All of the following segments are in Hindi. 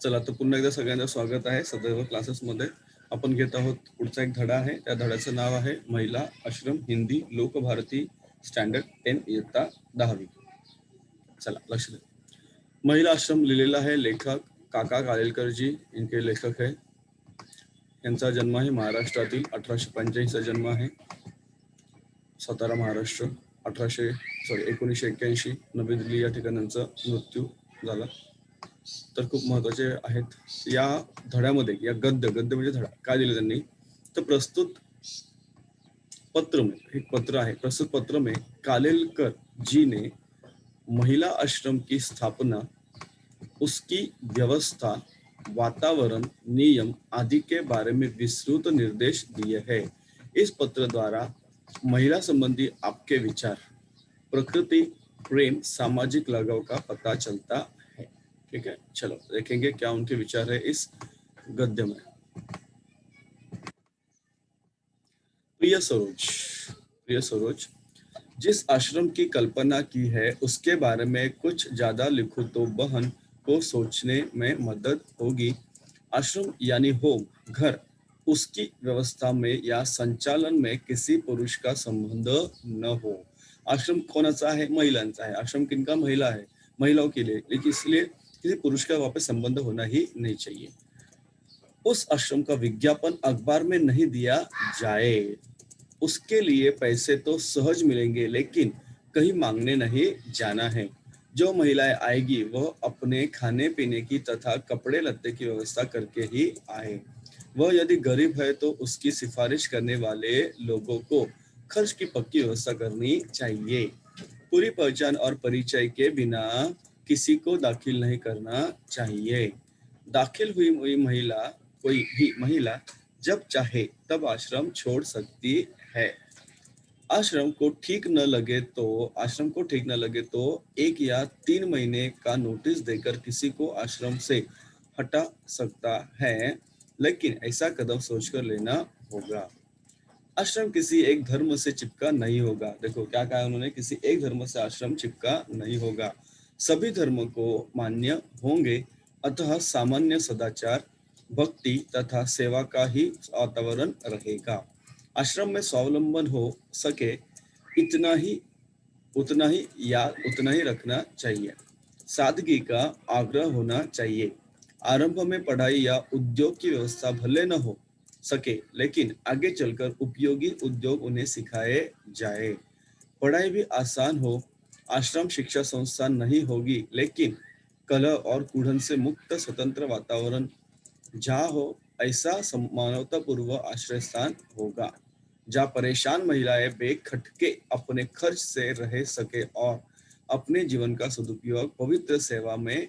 चला तर पुन्हा एकदा सगळ्यांचं स्वागत आहे सदैव क्लासेसमध्ये. आपण घेत आहोत पुढचा एक धडा आहे. त्या धड्याचं नाव आहे महिला आश्रम हिंदी लोकभारती स्टँडर्ड 10 इयत्ता 10वी. चला लक्ष द्या. महिला आश्रम लिहिलेला आहे लेखक काका कालेलकर जी, इनके लेखक है. यांचा जन्म आहे महाराष्ट्रातील 1885 चा जन्म आहे. सातारा महाराष्ट्र. 1981 नवी दिल्ली या ठिकाणी त्यांचा मृत्यू झाला. तर खूप महत्वाचे आहेत या धड्यामध्ये. या गद्य म्हणजे धडा काय दिले त्यांनी तर प्रस्तुत पत्र में, एक पत्र आहे, प्रस्तुत पत्र में कालेलकर जी ने महिला आश्रम की स्थापना, उसकी व्यवस्था, वातावरण, नियम आदि के बारे में विस्तृत निर्देश दिए हैं. इस पत्र द्वारा महिला संबंधी आपके विचार, प्रकृति, प्रेम, सामाजिक लगाव का पता चलता है. ठीक है, चलो देखेंगे क्या उनके विचार है इस गद्य में. प्रिय सरोज, जिस आश्रम की कल्पना की है उसके बारे में कुछ ज्यादा लिखूं तो बहन को सोचने में मदद होगी. आश्रम यानी होम, घर, उसकी व्यवस्था में या संचालन में किसी पुरुष का संबंध न हो. आश्रम कोणाचा आहे? महिलांचा आहे. आश्रम किनका? महिला है, महिलाओं के लिए, लेकिन इसलिए किसी पुरुष का वहां पे संबंध होना ही नहीं चाहिए. उस आश्रम का विज्ञापन अखबार में नहीं दिया जाए. उसके लिए पैसे तो सहज मिलेंगे लेकिन कहीं मांगने नहीं जाना है. जो महिलाएं आएगी वह अपने खाने पीने की तथा कपड़े लत्ते की व्यवस्था करके ही आए. वह यदि गरीब है तो उसकी सिफारिश करने वाले लोगों को खर्च की पक्की व्यवस्था करनी चाहिए. पूरी पहचान और परिचय के बिना किसी को दाखिल नहीं करना चाहिए. दाखिल हुई महिला, कोई भी महिला जब चाहे तब आश्रम छोड़ सकती है. आश्रम को ठीक न लगे तो 1 या 3 महीने का नोटिस देकर किसी को आश्रम से हटा सकता है, लेकिन ऐसा कदम सोचकर लेना होगा. आश्रम किसी एक धर्म से चिपका नहीं होगा. देखो क्या कहा उन्होंने, किसी एक धर्म से आश्रम चिपका नहीं होगा. सभी धर्म को मान्य होंगे, अतः सामान्य सदाचार, भक्ति तथा सेवा का ही वातावरण रहेगा. आश्रम में स्वावलंबन हो सके उतना ही रखना चाहिए. सादगी का आग्रह होना चाहिए. आरंभ में पढ़ाई या उद्योग की व्यवस्था भले न हो सके लेकिन आगे चलकर उपयोगी उद्योग उन्हें सिखाए जाए. पढ़ाई भी आसान हो. आश्रम शिक्षा संस्थान नहीं होगी लेकिन कलह और कूढ़न से मुक्त स्वतंत्र वातावरण जहाँ हो ऐसा मानवतापूर्व आश्रय स्थान होगा, जहाँ परेशान महिलाएं बेखटके अपने खर्च से रह सके और अपने जीवन का सदुपयोग पवित्र सेवा में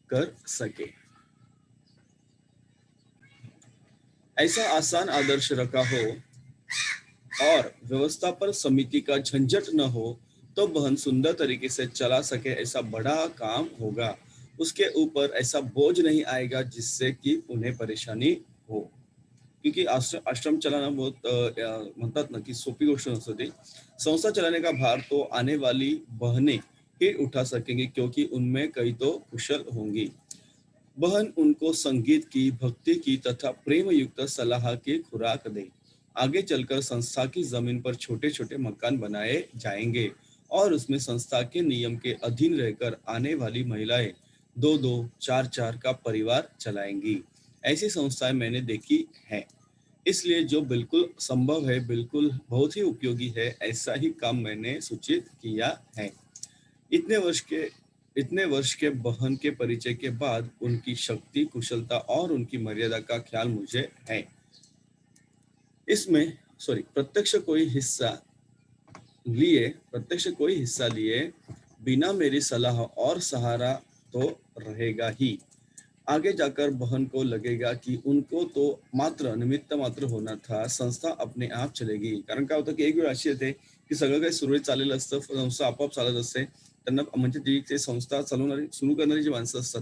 कर सके. ऐसा आसान आदर्श रखा हो और व्यवस्था पर समिति का झंझट न हो तो बहन सुंदर तरीके से चला सके. ऐसा बड़ा काम होगा. उसके ऊपर ऐसा बोझ नहीं आएगा जिससे कि उन्हें परेशानी हो. क्योंकि आश्रम चलाना बहुत म्हणतात ना की सोपी गोष्ट नसते ती. संस्था चलाने का भार तो आने वाली बहनें ही उठा सकेंगी क्योंकि उनमें कई तो कुशल होंगी. बहन उनको संगीत की, भक्ति की तथा प्रेम युक्त सलाह की खुराक दे. आगे चलकर संस्था की जमीन पर छोटे छोटे मकान बनाए जाएंगे और उसमें संस्था के नियम के अधीन रहकर आने वाली महिलाएं 2-2, 4-4 का परिवार चलाएंगी. ऐसी संस्थाएं मैंने देखी है. इसलिए जो बिल्कुल संभव है, बिल्कुल बहुत ही उपयोगी है, ऐसा ही काम मैंने सूचित किया है. इतने वर्ष के बहन के परिचय के बाद उनकी शक्ति, कुशलता और उनकी मर्यादा का ख्याल मुझे है. इसमें प्रत्यक्ष कोई हिस्सा लिए बिना मेरी सलाह और सहारा तो रहेगा ही. आगे जाकर बहन को लगेगा कि उनको तो मात्र निमित्त मात्र होना था, संस्था अपने आप चलेगी. कारण काय होतं की एक वेळ अशी येते की सगळं काही सुरळीत चाललेलं असतं, संस्था आपोआप चालत असते. त्यांना म्हणजे जी ते संस्था चालवणारी सुरू करणारी जी माणसं असतात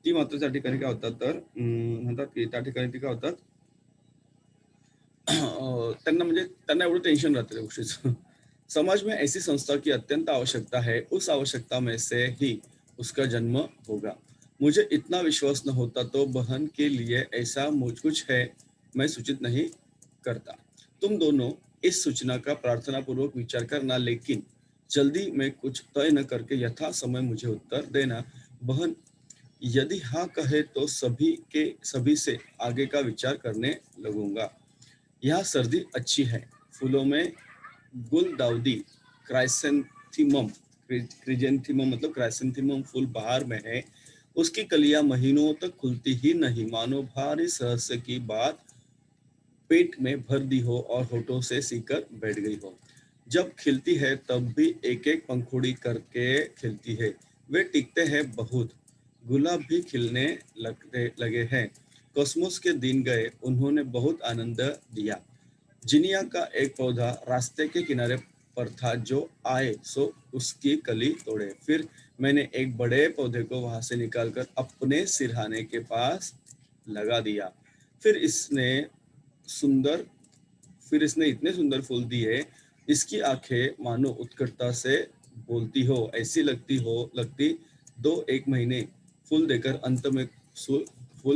ती मात्र त्या ठिकाणी काय होतात तर म्हणतात की त्या ठिकाणी ती काय होतात त्यांना एवढं टेंशन रहता है गोष्टीचं. समाज में ऐसी संस्था की अत्यंत आवश्यकता है. उस आवश्यकता में से ही उसका जन्म होगा. मुझे इतना विश्वास न होता तो बहन के लिए ऐसा मुझ कुछ है मैं सूचित नहीं करता। तुम दोनों इस सूचना का प्रार्थना पूर्वक विचार करना, लेकिन जल्दी में कुछ तय न करके यथा समय मुझे उत्तर देना। बहन यदि हाँ कहे तो सभी के सभी से आगे का विचार करने लगूंगा। यहाँ सर्दी अच्छी है, फूलों में गुलदाउदी क्राइसेंथीमम क्रिजेंथीमम मतलब क्राइसेंथीमम फूल बाहर में है। उसकी कलियां महीनों तक खुलती ही नहीं, मानो भारी रहस्य की बात पेट में भर दी हो और होठों से सीकर बैठ गई हो। जब खिलती है तब भी एक एक पंखुड़ी करके खिलती है। वे टिकते हैं बहुत। गुलाब भी खिलने लगे हैं। कॉस्मोस के दिन गए, उन्होंने बहुत आनंद दिया। जिनिया का एक पौधा रास्ते के किनारे पर था, जो आए सो उसकी कली तोड़े। फिर मैंने एक बड़े पौधे को वहां से निकालकर अपने सिरहाने के पास लगा दिया। फिर इसने सुंदर फिर इसने इतने सुंदर फूल दिए, इसकी आंखें मानो उत्कटता से बोलती हो, ऐसी लगती 2 एक महीने फूल देकर अंत में फूल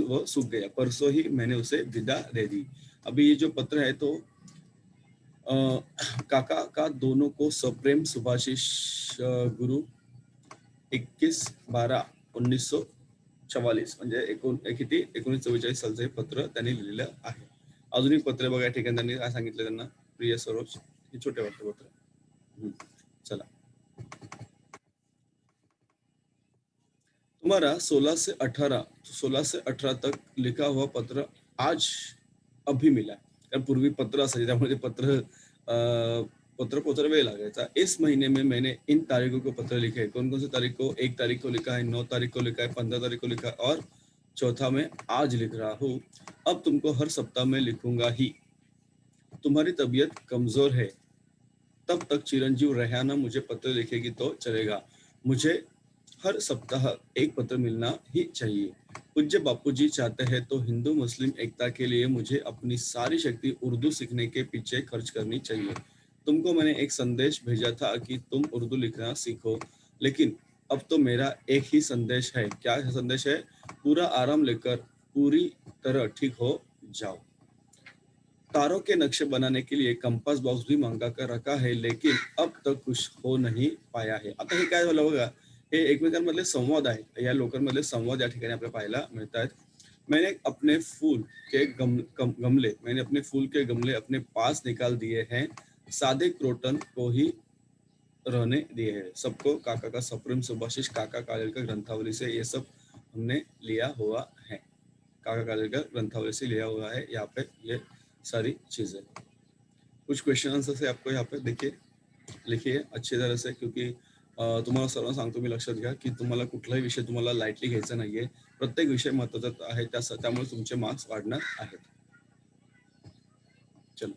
वो सूख गया। परसों ही मैंने उसे विदा दे दी। अभी ये जो पत्र है तो अ, काका का दोनों को सप्रेम सुभाषिष गुरु 21/12/1944 म्हणजे किती 1944 सालचं हे पत्र त्यांनी लिहिलेलं आहे. अजून एक पत्र बघा, या ठिकाणी त्यांनी काय सांगितलं त्यांना, प्रिय सरोज, हे छोटे वाटतं पत्र. चला, तुम्हारा 16 से 18 तक लिखा हुआ पत्र आज अभी मिला. कारण पूर्वी पत्र असायचे, त्यामुळे ते पत्र पहुंचने वेळ लगाएगा. इस महीने में मैंने इन तारीखों को पत्र लिखे हैं. कौन कौन सी तारीख को? 1 तारीख को लिखा है, 9 तारीख को लिखा है, 15 तारीख को लिखा है और चौथा में आज लिख रहा हूँ. अब तुमको हर सप्ताह में लिखूंगा ही. तुम्हारी तबीयत कमजोर है, तब तक चिरंजीव रेहाना मुझे पत्र लिखेगी तो चलेगा. मुझे हर सप्ताह एक पत्र मिलना ही चाहिए. पूज्य बापूजी चाहते हैं तो हिंदू मुस्लिम एकता के लिए मुझे अपनी सारी शक्ति उर्दू सीखने के पीछे खर्च करनी चाहिए. तुमको मैंने एक संदेश भेजा था कि तुम उर्दू लिखना सीखो, लेकिन अब तो मेरा एक ही संदेश है. क्या संदेश है? पूरा आराम लेकर पूरी तरह ठीक हो जाओ. तारों के नक्शे बनाने के लिए कंपास बॉक्स भी मंगा कर रखा है, लेकिन अब तक कुछ हो नहीं पाया है. आता हे काय झालं बघा, हे एकमेकांमधले संवाद आहे. या लोकांमधले संवाद या ठिकाणी आपल्याला पाहायला मिळतात. मैंने अपने फूल के गमले अपने पास निकाल दिए हैं. सादे क्रोटन को ही रहने दिए हैं. सबको काका का सप्रेम सुभाषिष काका कालेलकर ग्रंथावली से ये सब हमने लिया हुआ है. काका कालेलकर ग्रंथावली से लिया हुआ है. यहाँ पे ये सारी चीजें, कुछ क्वेश्चन आंसर है आपको यहाँ पे देखिए, लिखिए अच्छी तरह से, क्योंकि तुम्हाला सर्व सांगतो मी, लक्षात घ्या की तुम्हाला कुठलाही विषय तुम्हाला लाईटली घ्यायचा नाहीये. प्रत्येक विषय महत्त्वाचा आहे, त्यामुळे तुमचे मार्क्स वाढणार आहेत. चलो.